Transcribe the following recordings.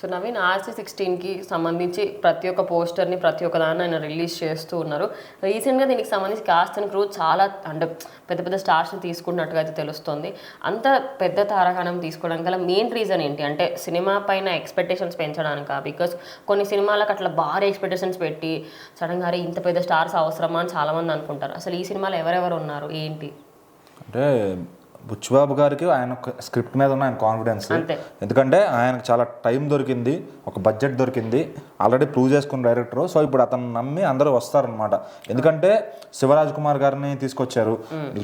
So Naveen RC16కి సంబంధించి ప్రతి ఒక్క పోస్టర్ని ప్రతి ఒక్క దాన్ని ఆయన రిలీజ్ చేస్తూ ఉన్నారు. రీసెంట్గా దీనికి సంబంధించి కాస్ట్ అండ్ క్రూ చాలా అంటే పెద్ద పెద్ద స్టార్స్ని తీసుకున్నట్టుగా అయితే తెలుస్తుంది. అంత పెద్ద తారాగణం తీసుకోవడానికి గల మెయిన్ రీజన్ ఏంటి అంటే సినిమా పైన ఎక్స్పెక్టేషన్స్ పెంచడానికా? బికాస్ కొన్ని సినిమాలకు అట్లా భారీ ఎక్స్పెక్టేషన్స్ పెట్టి సడన్గా ఇంత పెద్ద స్టార్స్ అవసరమా అని చాలామంది అనుకుంటారు. అసలు ఈ సినిమాలో ఎవరెవరు ఉన్నారు ఏంటి అంటే బుచ్చిబాబు గారికి ఆయన స్క్రిప్ట్ మీద ఉన్న ఆయన కాన్ఫిడెన్స్, ఎందుకంటే ఆయనకు చాలా టైం దొరికింది, ఒక బడ్జెట్ దొరికింది, ఆల్రెడీ ప్రూవ్ చేసుకున్న డైరెక్టర్. సో ఇప్పుడు అతను నమ్మి అందరూ వస్తారనమాట. ఎందుకంటే శివరాజ్ కుమార్ గారిని తీసుకొచ్చారు,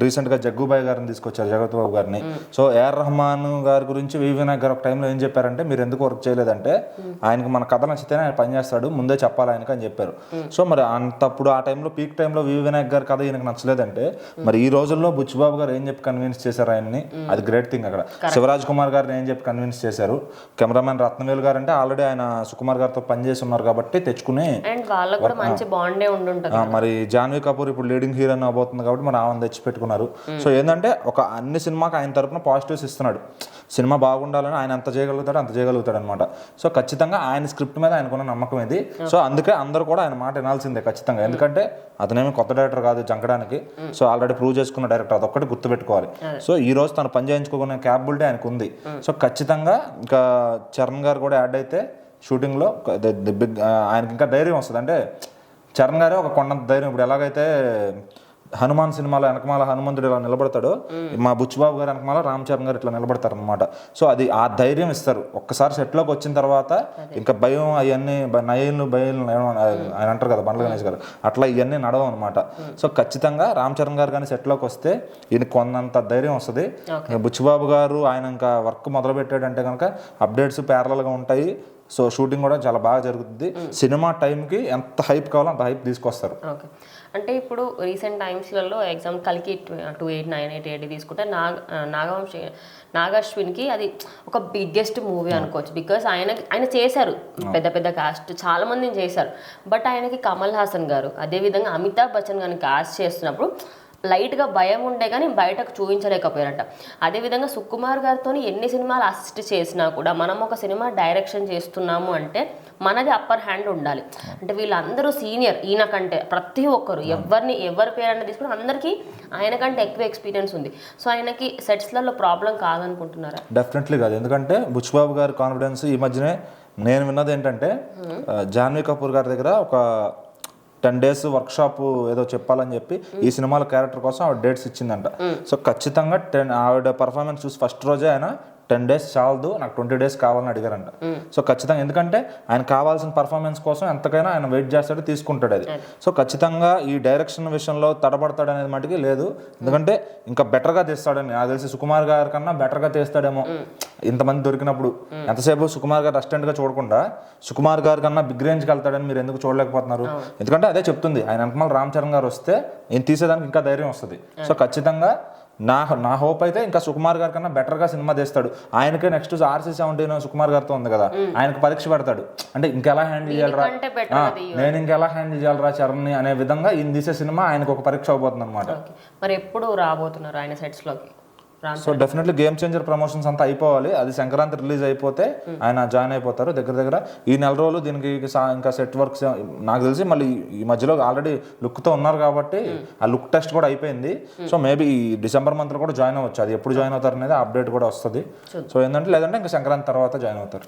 రీసెంట్గా జగ్గుబాయ్ గారిని తీసుకొచ్చారు, జగత్ బాబు గారిని. సో AR రెహమాన్ గారి గురించి వి వినాయక్ గారు ఒక టైంలో ఏం చెప్పారంటే, మీరు ఎందుకు వర్క్ చేయలేదంటే ఆయనకి మన కథ నచ్చితేనే ఆయన పనిచేస్తాడు, ముందే చెప్పాలి ఆయనకి అని చెప్పారు. సో మరి అంతప్పుడు ఆ టైంలో పీక్ టైంలో వి వినాయక్ గారి కథ ఈయనకు నచ్చలేదంటే మరి ఈ రోజుల్లో బుచ్చిబాబు గారు ఏం చెప్పి కన్విన్స్ చేశారు ఆయన్ని, అది గ్రేట్ థింగ్. అక్కడ శివరాజ్ కుమార్ గారిని ఏం చెప్పి కన్విన్స్ చేశారు. కెమెరామెన్ రత్నవేలు గారు అంటే ఆల్రెడీ ఆయన సుకుమార్ గారితో పనిచేసి ఉన్నారు కాబట్టి తెచ్చుకుని, మరి జాన్వీ కపూర్ ఇప్పుడు లీడింగ్ హీరోయిన్ అవబోతుంది కాబట్టి మరి ఆమెను తెచ్చి పెట్టుకున్నారు. సో ఏంటంటే ఒక అన్ని సినిమాకి ఆయన తరపున పాజిటివ్స్ ఇస్తున్నాడు. సినిమా బాగుండాలని ఆయన అంత చేయగలుగుతాడు అనమాట. సో ఖచ్చితంగా ఆయన స్క్రిప్ట్ మీద ఆయనకున్న నమ్మకం ఇది. సో అందుకే అందరూ కూడా ఆయన మాట వినాల్సిందే ఖచ్చితంగా. ఎందుకంటే అతనేమి కొత్త డైరెక్టర్ కాదు జంకడానికి. సో ఆల్రెడీ ప్రూవ్ చేసుకున్న డైరెక్టర్, అదొక్కటి గుర్తుపెట్టుకోవాలి. సో ఈ రోజు తను పని చేయించుకునే క్యాపబిలిటీ ఆయనకు ఉంది. సో ఖచ్చితంగా ఇంకా చరణ్ గారు కూడా యాడ్ అయితే షూటింగ్లో ఆయనకి ఇంకా ధైర్యం వస్తుంది. అంటే చరణ్ గారే ఒక కొండంత ధైర్యం. ఇప్పుడు ఎలాగైతే హనుమాన్ సినిమాలో వెనకమాల హనుమంతుడు ఇలా నిలబడతాడు, మా బుచ్చిబాబు గారు వెనకమాల రామ్ చరణ్ గారు ఇట్లా నిలబడతారు అనమాట. సో అది ఆ ధైర్యం ఇస్తారు. ఒక్కసారి సెట్లోకి వచ్చిన తర్వాత ఇంకా భయం అవన్నీ నయలు భయం ఆయన అంటారు కదా బండ్ల గణేష్ గారు, అట్లా ఇవన్నీ నడవం అనమాట. సో ఖచ్చితంగా రామ్ చరణ్ గారు కానీ సెట్లోకి వస్తే ఈయన కొన్నంత ధైర్యం వస్తుంది. బుచ్చిబాబు గారు ఆయన ఇంకా వర్క్ మొదలు పెట్టాడంటే కనుక అప్డేట్స్ ప్యారలల్గా ఉంటాయి. సో షూటింగ్ కూడా చాలా బాగా జరుగుతుంది. సినిమా టైంకి ఎంత హైప్ కావాలో అంత హైప్ తీసుకొస్తారు. ఓకే, అంటే ఇప్పుడు రీసెంట్ టైమ్స్లలో ఎగ్జాంపుల్ కలికి 2898 తీసుకుంటే నాగశ్విన్కి అది ఒక బిగ్గెస్ట్ మూవీ అనుకోవచ్చు. బికాస్ ఆయన చేశారు పెద్ద పెద్ద కాస్ట్ చాలా మందిని చేశారు. బట్ ఆయనకి కమల్ హాసన్ గారు అదేవిధంగా అమితాబ్ బచ్చన్ గారిని కాస్ట్ చేస్తున్నప్పుడు లైట్గా భయం ఉండే కానీ బయటకు చూపించలేకపోయారట. అదేవిధంగా సుకుమార్ గారితో ఎన్ని సినిమాలు అసిస్ట్ చేసినా కూడా మనం ఒక సినిమా డైరెక్షన్ చేస్తున్నాము అంటే మనది అప్పర్ హ్యాండ్ ఉండాలి. అంటే వీళ్ళందరూ సీనియర్ ఈయనకంటే ప్రతి ఒక్కరు ఎవరి పేరన్నా తీసుకుని అందరికీ ఆయనకంటే ఎక్కువ ఎక్స్పీరియన్స్ ఉంది. సో ఆయనకి సెట్స్లలో ప్రాబ్లం కాదనుకుంటున్నారా? డెఫినెట్లీ కాదు. ఎందుకంటే బుచ్చిబాబు గారి కాన్ఫిడెన్స్ ఈ మధ్యనే నేను విన్నది ఏంటంటే జాన్వీ కపూర్ గారి దగ్గర ఒక 10 days వర్క్షాప్ ఏదో చెప్పాలని చెప్పి ఈ సినిమాల క్యారెక్టర్ కోసం ఆవిడ డేట్స్ ఇచ్చిందంట. సో ఖచ్చితంగా ఆవిడ పర్ఫార్మెన్స్ చూసి ఫస్ట్ రోజే ఆయన 10 days చాలదు, నాకు 20 days కావాలని అడిగారంట. సో ఖచ్చితంగా ఎందుకంటే ఆయన కావాల్సిన పర్ఫార్మెన్స్ కోసం ఎంతకైనా ఆయన వెయిట్ చేస్తాడు, తీసుకుంటాడు అది. సో ఖచ్చితంగా ఈ డైరెక్షన్ విషయంలో తడబడతాడు అనేది మటుకి లేదు. ఎందుకంటే ఇంకా బెటర్గా తీస్తాడని నాకు తెలిసి సుకుమార్ గారి కన్నా బెటర్గా తీస్తాడేమో. ఇంతమంది దొరికినప్పుడు ఎంతసేపు సుకుమార్ గారు అసిస్టెంట్గా చూడకుండా సుకుమార్ గారి కన్నా బిగ్ రేంజ్కి వెళ్తాడని మీరు ఎందుకు చూడలేకపోతున్నారు? ఎందుకంటే అదే చెప్తుంది, ఆయన వెనకమాల రామ్ చరణ్ గారు వస్తే ఈయన తీసేదానికి ఇంకా ధైర్యం వస్తుంది. సో ఖచ్చితంగా నా హోప్ అయితే ఇంకా సుకుమార్ గారి కన్నా బెటర్గా సినిమా తీస్తాడు. ఆయనకే నెక్స్ట్ RC17 సుకుమార్ గారితో ఉంది కదా, ఆయనకు పరీక్ష పెడతాడు. అంటే ఇంకెలా హ్యాండిల్ చేయాలరా, నేను ఇంకెలా హ్యాండిల్ చేయాలరా చరణ్ని అనే విధంగా ఈయన తీసే సినిమా ఆయనకు ఒక పరీక్ష అవబోతుంది అనమాట. మరి ఎప్పుడు రాబోతున్నారు ఆయన సెట్స్లోకి? So definitely Game Changer promotions అంతా అయిపోవాలి. అది సంక్రాంతి రిలీజ్ అయిపోతే ఆయన జాయిన్ అయిపోతారు. దగ్గర ఈ నెల రోజులు దీనికి ఇంకా సెట్ వర్క్స్ నాకు తెలిసి మళ్ళీ ఈ మధ్యలో ఆల్రెడీ లుక్తో ఉన్నారు కాబట్టి ఆ లుక్ టెస్ట్ కూడా అయిపోయింది. సో మేబీ ఈ డిసెంబర్ మంత్లో కూడా జాయిన్ అవ్వచ్చు. అది ఎప్పుడు జాయిన్ అవుతారు అనేది అప్డేట్ కూడా వస్తుంది. సో ఏంటంటే లేదంటే ఇంకా సంక్రాంతి తర్వాత జాయిన్ అవుతారు.